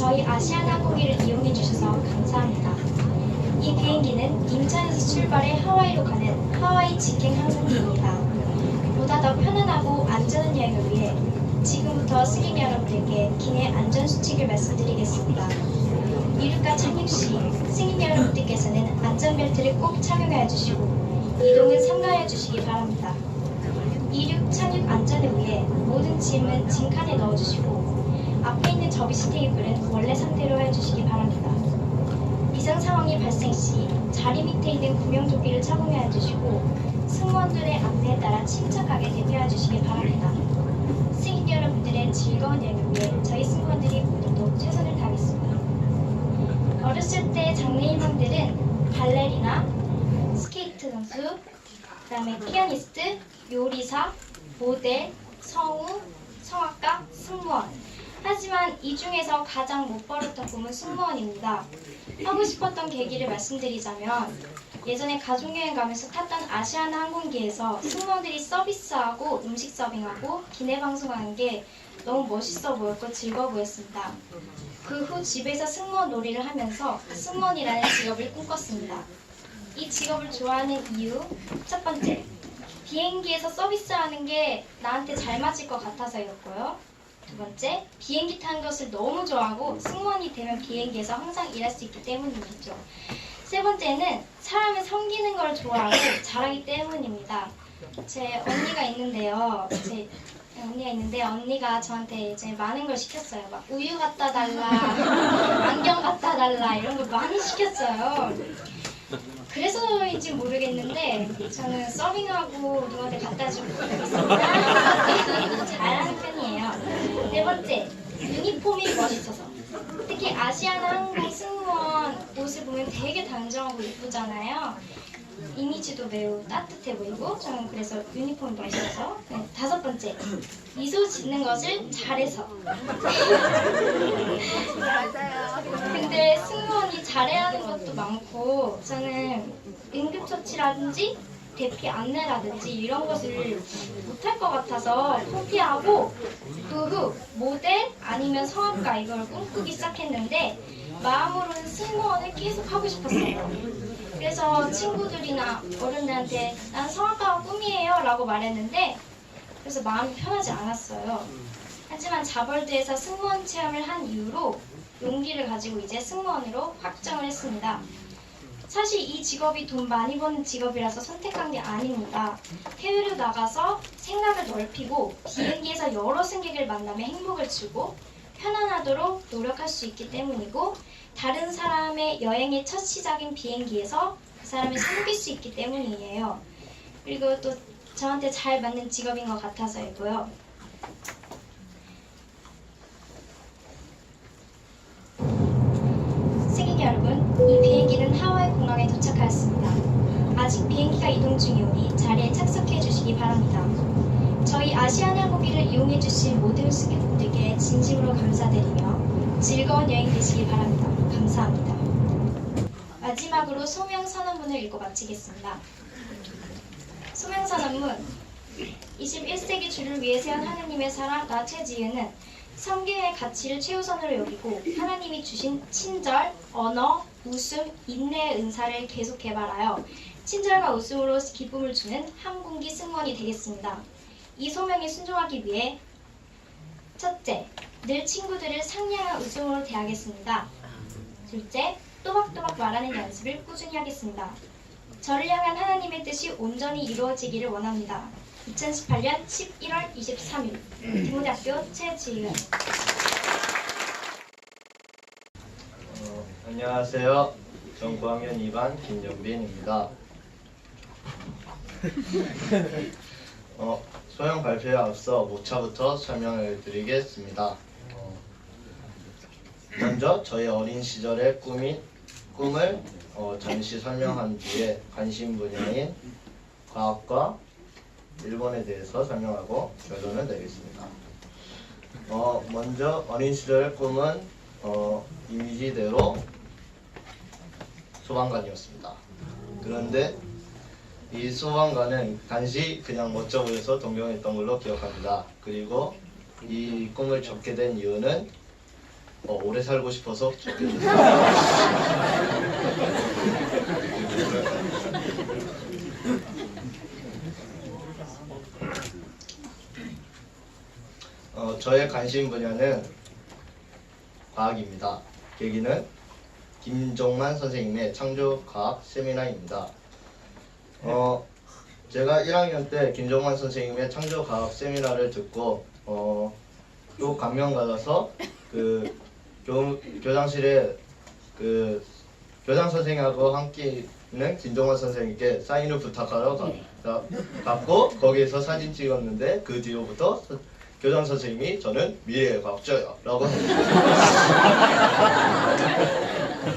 저희 아시아나항공기를 이용해 주셔서 감사합니다. 이 비행기는 인천에서 출발해 하와이로 가는 하와이 직행 항공기입니다. 보다 더 편안하고 안전한 여행을 위해 지금부터 승객 여러분들께 기내 안전수칙을 말씀드리겠습니다. 이륙과 착륙 시 승객 여러분들께서는 안전벨트를 꼭 착용하여 주시고 이동은 삼가해 주시기 바랍니다. 이륙, 착륙 안전을 위해 모든 짐은 짐칸에 넣어주시고 앞에 있는 접이식 테이블은 원래 상태로 해주시기 바랍니다. 이상 상황이 발생 시 자리 밑에 있는 구명조끼를 착용해 주시고 승무원들의 안내에 따라 침착하게 대피해 주시기 바랍니다. 승객 여러분들의 즐거운 여행을 위해 저희 승무원들이 오늘도 최선을 다하겠습니다. 어렸을 때 장래희망들은 발레리나, 스케이트 선수, 그다음에 피아니스트, 요리사, 모델, 성우, 성악가, 승무원. 하지만 이 중에서 가장 못 벌었던 꿈은 승무원입니다. 하고 싶었던 계기를 말씀드리자면 예전에 가족여행 가면서 탔던 아시아나 항공기에서 승무원들이 서비스하고 음식 서빙하고 기내 방송하는 게 너무 멋있어 보였고 즐거워 보였습니다. 그 후 집에서 승무원 놀이를 하면서 승무원이라는 직업을 꿈꿨습니다. 이 직업을 좋아하는 이유 첫 번째, 비행기에서 서비스하는 게 나한테 잘 맞을 것 같아서였고요. 두 번째, 비행기 타는 것을 너무 좋아하고 승무원이 되면 비행기에서 항상 일할 수 있기 때문이겠죠. 세 번째는 사람을 섬기는 걸 좋아하고 잘하기 때문입니다. 제 언니가 있는데요. 언니가 저한테 이제 많은 걸 시켰어요. 막 우유 갖다 달라, 안경 갖다 달라 이런 걸 많이 시켰어요. 그래서인지 모르겠는데 저는 서빙하고 누구한테 갖다 주고 있습니다. 잘하는 편이에요. 네 번째, 유니폼이 멋있어서. 특히 아시아나 항공 승무원 옷을 보면 되게 단정하고 예쁘잖아요. 이미지도 매우 따뜻해 보이고 저는 그래서 유니폼이 멋있어서. 네, 다섯 번째, 미소 짓는 것을 잘해서. 근데 승무원이 잘해야 하는 것도 많고 저는 응급처치라든지 대피 안내라든지 이런 것을 못할 것 같아서 포기하고 그 후 모델 아니면 성악가 이걸 꿈꾸기 시작했는데 마음으로는 승무원을 계속 하고 싶었어요. 그래서 친구들이나 어른들한테 난 성악가가 꿈이에요 라고 말했는데 그래서 마음이 편하지 않았어요. 하지만 자벌드에서 승무원 체험을 한 이후로 용기를 가지고 이제 승무원으로 확정을 했습니다. 사실 이 직업이 돈 많이 버는 직업이라서 선택한 게 아닙니다. 해외로 나가서 생각을 넓히고 비행기에서 여러 승객을 만나며 행복을 주고 편안하도록 노력할 수 있기 때문이고 다른 사람의 여행의 첫 시작인 비행기에서 그 사람을 섬길 수 있기 때문이에요. 그리고 또 저한테 잘 맞는 직업인 것 같아서이고요. 승객 여러분, 이 비행기는 하와이 공항에 도착하였습니다. 아직 비행기가 이동 중이오니 자리에 착석해 주시기 바랍니다. 저희 아시아나 항공기를 이용해 주실 모든 승객분들께 진심으로 감사드리며 즐거운 여행 되시기 바랍니다. 감사합니다. 마지막으로 소명선언문을 읽고 마치겠습니다. 소명선언문 21세기 주를 위해 세운 하느님의 사랑 나 최지은은 성경의 가치를 최우선으로 여기고 하나님이 주신 친절, 언어, 웃음, 인내의 은사를 계속 개발하여 친절과 웃음으로 기쁨을 주는 항공기 승무원이 되겠습니다. 이 소명에 순종하기 위해 첫째, 늘 친구들을 상냥한 웃음으로 대하겠습니다. 둘째, 또박또박 말하는 연습을 꾸준히 하겠습니다. 저를 향한 하나님의 뜻이 온전히 이루어지기를 원합니다. 2018년 11월 23일 디모대학교 최지은. 안녕하세요. 전 9학년 2반 김영빈입니다. 소형 발표에 앞서 모차부터 설명을 드리겠습니다. 먼저 저희 어린 시절의 꿈을 잠시 설명한 뒤에 관심 분야인 과학과 일본에 대해서 설명하고 결론을 내겠습니다. 먼저 어린 시절의 꿈은 이미지대로 소방관이었습니다. 그런데 이 소방관은 단지 그냥 멋져 보여서 동경했던 걸로 기억합니다. 그리고 이 꿈을 접게 된 이유는 오래 살고 싶어서 적혀줬습니다. 저의 관심 분야는 과학입니다. 계기는 김종만 선생님의 창조과학 세미나입니다. 제가 1학년 때 김종만 선생님의 창조과학 세미나를 듣고 또 감명받아서 그 교장실에 그 교장 선생님하고 함께 있는 김종만 선생님께 사인을 부탁하러 갔고 거기에서 사진 찍었는데 그 뒤로부터 교장 선생님이 저는 미래의 과학자야 라고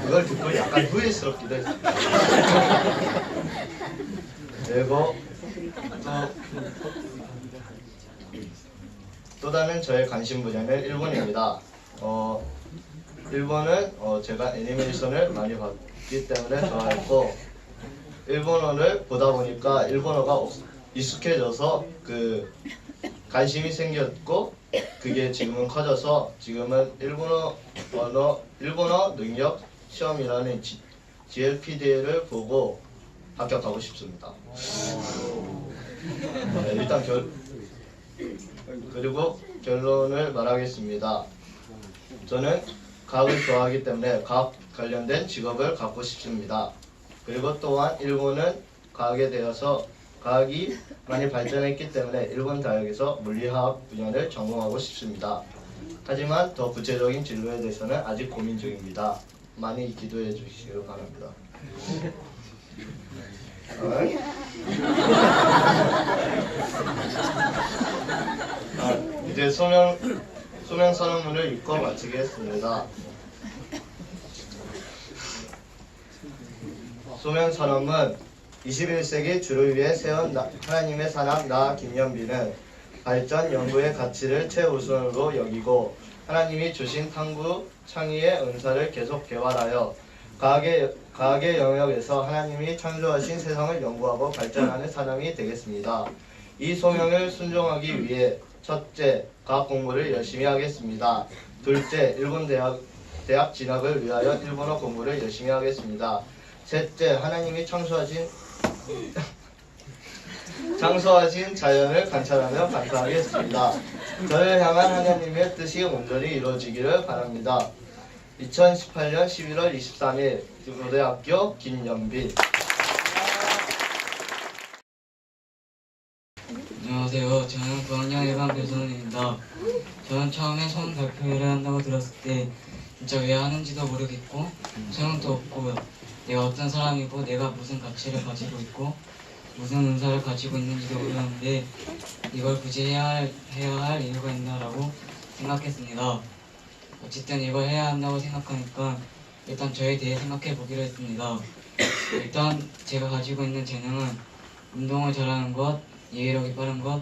그걸 듣고 약간 후회스럽기도 했습니다. 그리고 또 다른 저의 관심 분야는 일본입니다. 일본은 제가 애니메이션을 많이 봤기 때문에 좋아했고 일본어를 보다 보니까 일본어가 익숙해져서 그 관심이 생겼고 그게 지금은 커져서 지금은 일본어 능력 시험이라는 GLPD를 보고 합격하고 싶습니다. 일단 그리고 결론을 말하겠습니다. 저는 과학을 좋아하기 때문에 과학 관련된 직업을 갖고 싶습니다. 그리고 또한 일본은 과학에 대해서 과학이 많이 발전했기 때문에 일본 대학에서 물리화학 분야를 전공하고 싶습니다. 하지만 더 구체적인 진로에 대해서는 아직 고민 중입니다. 많이 기도해 주시길 바랍니다. 이제 소명 선언문을 읽고 마치겠습니다. 소명 선언문 21세기 주를 위해 세운 하나님의 사람 나 김연비는 발전 연구의 가치를 최우선으로 여기고 하나님이 주신 탐구 창의의 은사를 계속 개발하여 과학의 영역에서 하나님이 창조하신 세상을 연구하고 발전하는 사람이 되겠습니다. 이 소명을 순종하기 위해 첫째, 과학 공부를 열심히 하겠습니다. 둘째, 일본 대학 진학을 위하여 일본어 공부를 열심히 하겠습니다. 셋째, 하나님이 창조하신 자연을 관찰하며 감사하겠습니다. 저를 향한 하나님의 뜻이 온전히 이루어지기를 바랍니다. 2018년 11월 23일 고등학교 김연빈. 안녕하세요. 저는 9학년 1반 배선우입니다. 저는 처음에 소원 발표를 한다고 들었을 때 진짜 왜 하는지도 모르겠고 소용도 없고 내가 어떤 사람이고 내가 무슨 가치를 가지고 있고 무슨 은사를 가지고 있는지도 모르는데 이걸 굳이 해야 할 이유가 있나라고 생각했습니다. 어쨌든 이걸 해야 한다고 생각하니까 일단 저에 대해 생각해 보기로 했습니다. 일단 제가 가지고 있는 재능은 운동을 잘하는 것, 이해력이 빠른 것,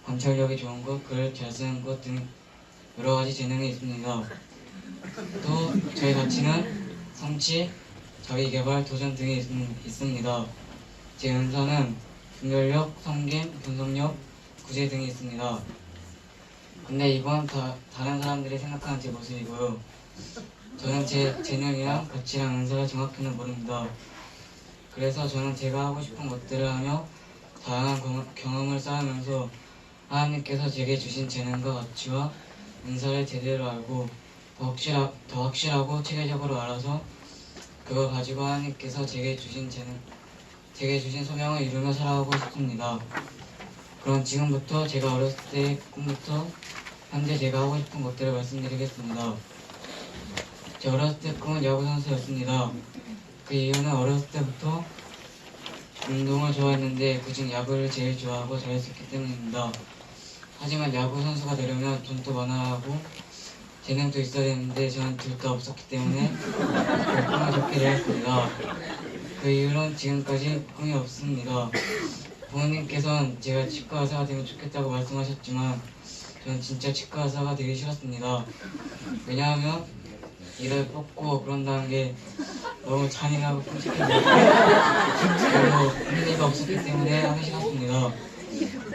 관찰력이 좋은 것, 글을 잘 쓰는 것 등 여러 가지 재능이 있습니다. 또 저의 가치는 성취, 자기개발, 도전 등이 있습니다. 제 은사는 분별력, 섬김, 분석력, 구제 등이 있습니다. 근데 이건 다른 사람들이 생각하는 제 모습이고요. 저는 제 재능이랑 가치랑 은사를 정확히는 모릅니다. 그래서 저는 제가 하고 싶은 것들을 하며 다양한 경험을 쌓으면서 하나님께서 제게 주신 재능과 가치와 은사를 제대로 알고 더 확실하고 체계적으로 알아서 그걸 가지고 하나님께서 제게 주신 소명을 이루며 살아가고 싶습니다. 그럼 지금부터 제가 어렸을 때의 꿈부터 현재 제가 하고 싶은 것들을 말씀드리겠습니다. 제 어렸을 때 꿈은 야구 선수였습니다. 그 이유는 어렸을 때부터 운동을 좋아했는데 그중 야구를 제일 좋아하고 잘했었기 때문입니다. 하지만 야구 선수가 되려면 돈도 많아야 하고 재능도 있어야 되는데 저는 둘 다 없었기 때문에 꿈을 접게 되었습니다. 그 이후로는 지금까지 꿈이 없습니다. 부모님께서는 제가 치과 의사가 되면 좋겠다고 말씀하셨지만 저는 진짜 치과 의사가 되기 싫었습니다. 왜냐하면 이를 뽑고 그런다는 게 너무 잔인하고 끔찍해서 별로 흥미가 없었기 때문에 하기 싫었습니다.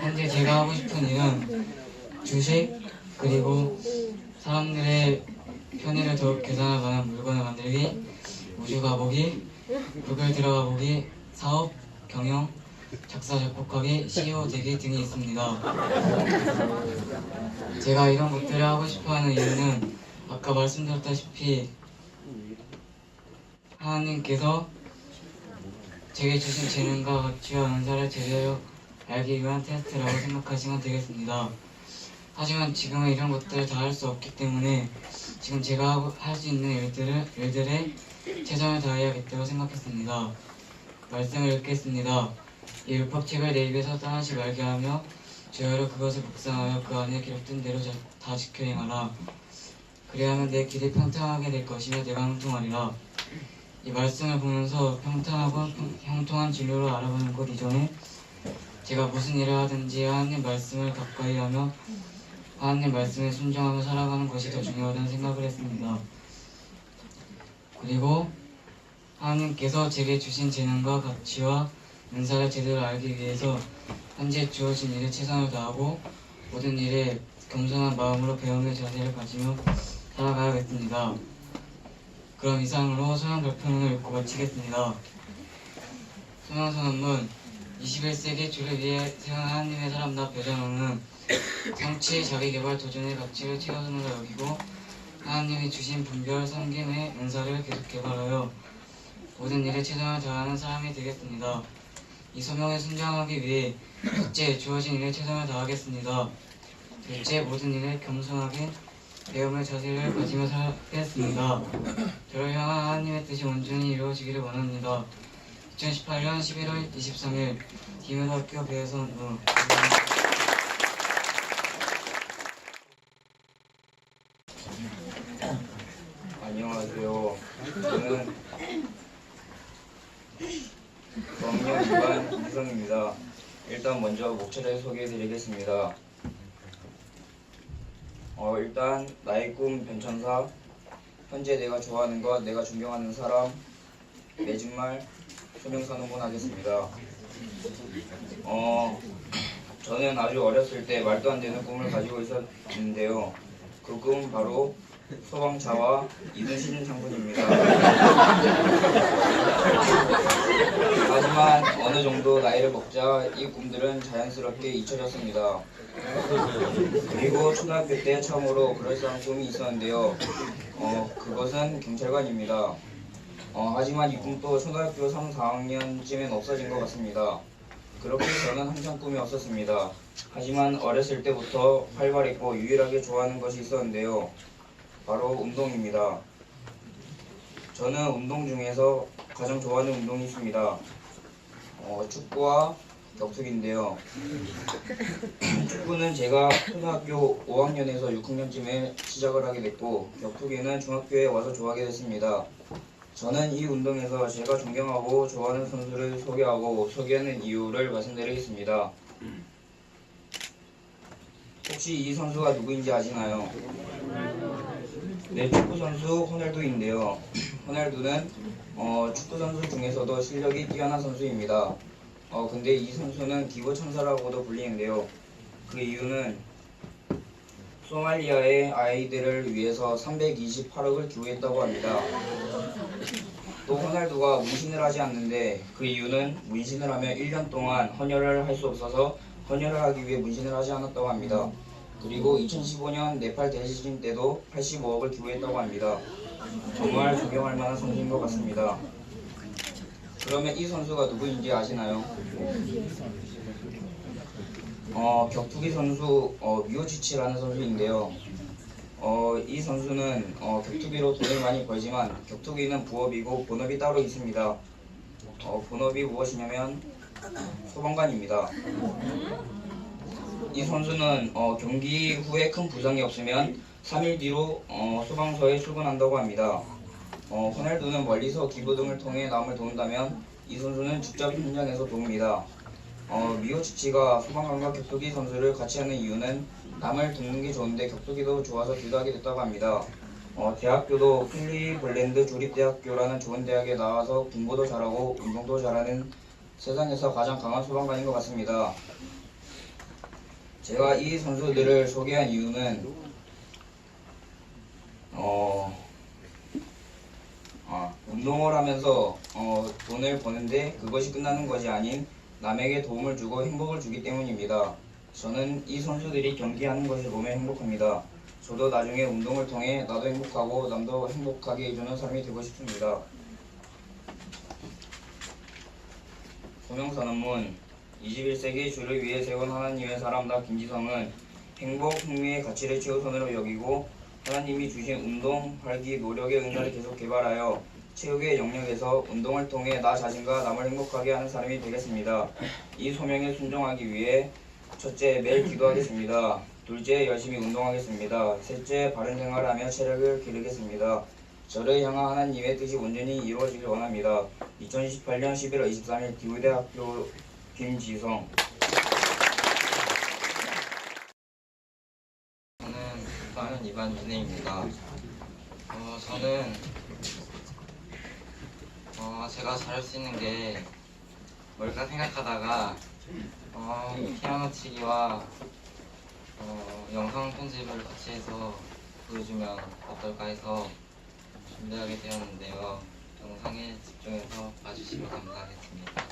현재 제가 하고 싶은 일은 주식 그리고 사람들의 편의를 더욱 개선할 만한 물건을 만들기, 우주 가보기, 구글 들어가 보기, 사업, 경영, 작사, 작곡하기, CEO 되기 등이 있습니다. 제가 이런 것들을 하고 싶어하는 이유는 아까 말씀드렸다시피 하나님께서 제게 주신 재능과 가치와 은사를 제대로 알기 위한 테스트라고 생각하시면 되겠습니다. 하지만 지금은 이런 것들을 다 할 수 없기 때문에 지금 제가 할 수 있는 일들에 최선을 다해야겠다고 생각했습니다. 말씀을 읽겠습니다. 이 율법책을 내 입에서 떠나지 말게 하며 주야로 그것을 묵상하여 그 안에 기록된 대로 다 지켜 행하라. 그리하면 내 길이 평탄하게 될 것이며 내가 형통하리라. 이 말씀을 보면서 평탄하고 형통한 진로를 알아보는 것 이전에 제가 무슨 일을 하든지 하나님 말씀을 가까이 하며 하나님 말씀에 순종하며 살아가는 것이 더 중요하다는 생각을 했습니다. 그리고 하나님께서 제게 주신 재능과 가치와 은사를 제대로 알기 위해서 현재 주어진 일에 최선을 다하고 모든 일에 겸손한 마음으로 배움의 자세를 가지며 살아가야겠습니다. 그럼 이상으로 소명 발표문을 읽고 마치겠습니다. 소명 선언문 21세기 주를 위해 세운 하나님의 사람다 배전호는 성취, 자기개발, 도전의 가치를 최우선으로 여기고 하나님이 주신 분별, 섬김의 은사를 계속 개발하여 모든 일에 최선을 다하는 사람이 되겠습니다. 이 소명에 순종하기 위해 첫째, 주어진 일에 최선을 다하겠습니다. 둘째, 모든 일에 겸손하게 배움의 자세를 가지며 살겠습니다. 저를 향한 하나님의 뜻이 온전히 이루어지기를 원합니다. 2018년 11월 23일 김해대학교 배선 안녕하세요. 저는 수학년 2반 이성입니다. 일단 먼저 목차를 소개해드리겠습니다. 일단 나의 꿈 변천사, 현재 내가 좋아하는 것, 내가 존경하는 사람, 매진말, 소명선언문 하겠습니다. 저는 아주 어렸을 때 말도 안 되는 꿈을 가지고 있었는데요. 그 꿈은 바로 소방차와 이순신 장군입니다. 하지만 어느 정도 나이를 먹자 이 꿈들은 자연스럽게 잊혀졌습니다. 그리고 초등학교 때 처음으로 그럴싸한 꿈이 있었는데요. 그것은 경찰관입니다. 하지만 이 꿈도 초등학교 3, 4학년쯤엔 없어진 것 같습니다. 그렇게 저는 항상 꿈이 없었습니다. 하지만 어렸을 때부터 활발했고 유일하게 좋아하는 것이 있었는데요. 바로 운동입니다. 저는 운동 중에서 가장 좋아하는 운동이 있습니다. 축구와 격투기인데요. 축구는 제가 초등학교 5학년에서 6학년쯤에 시작을 하게 됐고 격투기는 중학교에 와서 좋아하게 됐습니다. 저는 이 운동에서 제가 존경하고 좋아하는 선수를 소개하고 소개하는 이유를 말씀드리겠습니다. 혹시 이 선수가 누구인지 아시나요? 네, 축구선수 호날두인데요. 호날두는 축구선수 중에서도 실력이 뛰어난 선수입니다. 근데 이 선수는 기부천사라고도 불리는데요. 그 이유는 소말리아의 아이들을 위해서 328억을 기부했다고 합니다. 또 호날두가 문신을 하지 않는데 그 이유는 문신을 하면 1년 동안 헌혈을 할 수 없어서 헌혈을 하기 위해 문신을 하지 않았다고 합니다. 그리고 2015년 네팔 대지진 때도 85억을 기부했다고 합니다. 정말 존경할 만한 선수인 것 같습니다. 그러면 이 선수가 누구인지 아시나요? 격투기 선수 미오치치라는 선수인데요. 이 선수는 격투기로 돈을 많이 벌지만 격투기는 부업이고 본업이 따로 있습니다. 본업이 무엇이냐면 소방관입니다. 이 선수는 경기 후에 큰 부상이 없으면 3일 뒤로 소방서에 출근한다고 합니다. 호날두는 멀리서 기부 등을 통해 남을 도운다면 이 선수는 직접 현장에서 도웁니다. 미오치치가 소방관과 격투기 선수를 같이 하는 이유는 남을 돕는 게 좋은데 격투기도 좋아서 둘 다 하게 됐다고 합니다. 대학교도 클리블랜드 조립대학교라는 좋은 대학에 나와서 공부도 잘하고 운동도 잘하는 세상에서 가장 강한 소방관인 것 같습니다. 제가 이 선수들을 소개한 이유는 운동을 하면서 돈을 버는데 그것이 끝나는 것이 아닌 남에게 도움을 주고 행복을 주기 때문입니다. 저는 이 선수들이 경기하는 것을 보며 행복합니다. 저도 나중에 운동을 통해 나도 행복하고 남도 행복하게 해주는 사람이 되고 싶습니다. 소명선언문 21세기 주를 위해 세운 하나님의 사람 나 김지성은 행복, 흥미의 가치를 최우선으로 여기고 하나님이 주신 운동, 활기, 노력의 은사를 계속 개발하여 체육의 영역에서 운동을 통해 나 자신과 남을 행복하게 하는 사람이 되겠습니다. 이 소명에 순종하기 위해 첫째, 매일 기도하겠습니다. 둘째, 열심히 운동하겠습니다. 셋째, 바른 생활하며 체력을 기르겠습니다. 저를 향한 하나님의 뜻이 온전히 이루어지길 원합니다. 2018년 11월 23일 디우대학교 김지성. 저는 4학년 2반 윤혜입니다. 저는 제가 잘할 수 있는 게 뭘까 생각하다가 피아노 치기와 영상 편집을 같이 해서 보여주면 어떨까 해서 준비하게 되었는데요. 영상에 집중해서 봐주시면 감사하겠습니다.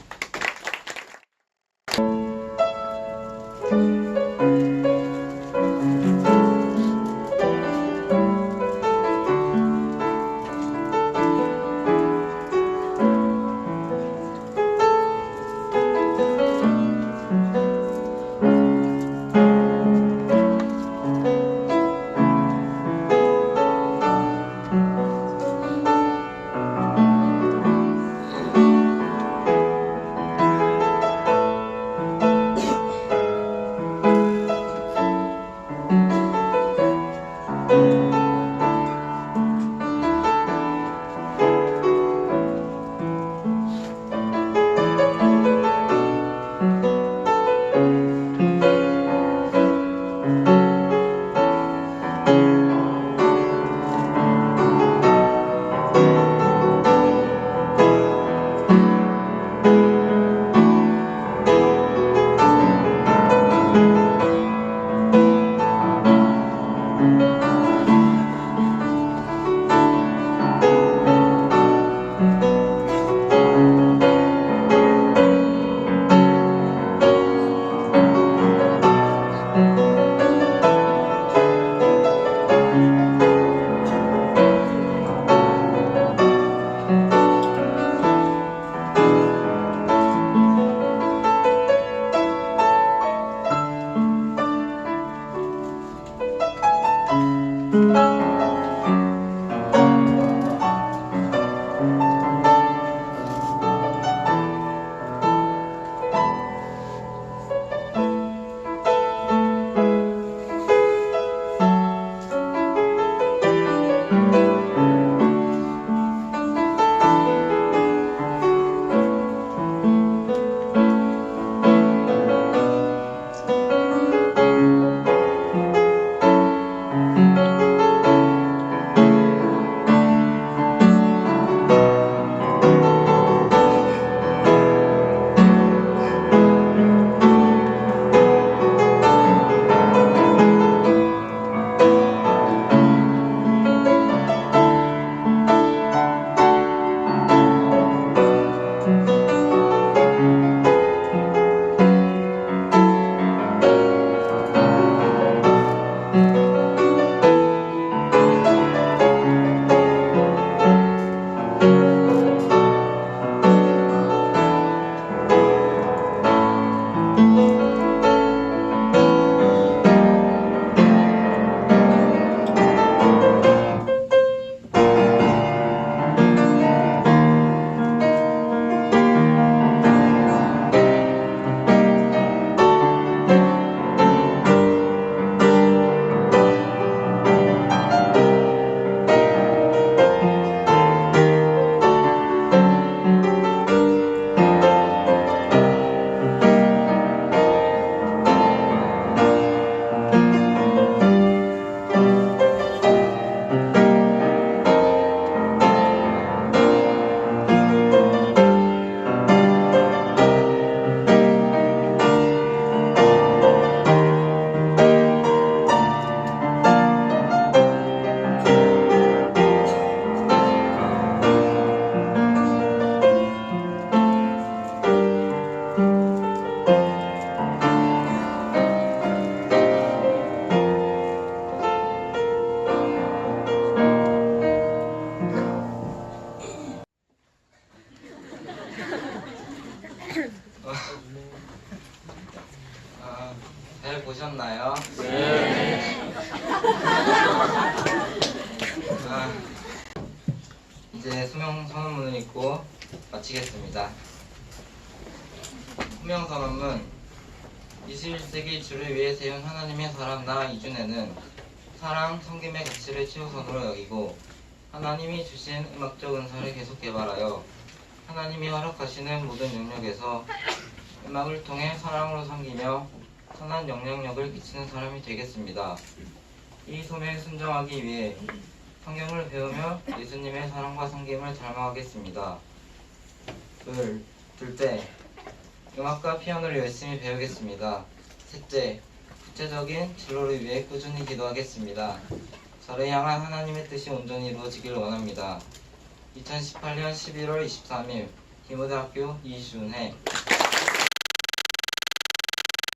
이제 소명 선언문을 읽고 마치겠습니다. 소명 선언문. 21세기 주를 위해 세운 하나님의 사람 나 이준혜는 사랑, 섬김의 가치를 최우선으로 여기고 하나님이 주신 음악적 은사를 계속 개발하여 하나님이 허락하시는 모든 영역에서 음악을 통해 사랑으로 섬기며 선한 영향력을 끼치는 사람이 되겠습니다. 이 소명에 순종하기 위해 성경을 배우며 예수님의 사랑과 섬김을 닮아가겠습니다. 둘째, 음악과 피아노를 열심히 배우겠습니다. 셋째, 구체적인 진로를 위해 꾸준히 기도하겠습니다. 저를 향한 하나님의 뜻이 온전히 이루어지길 원합니다. 2018년 11월 23일 김우대학교 이준혜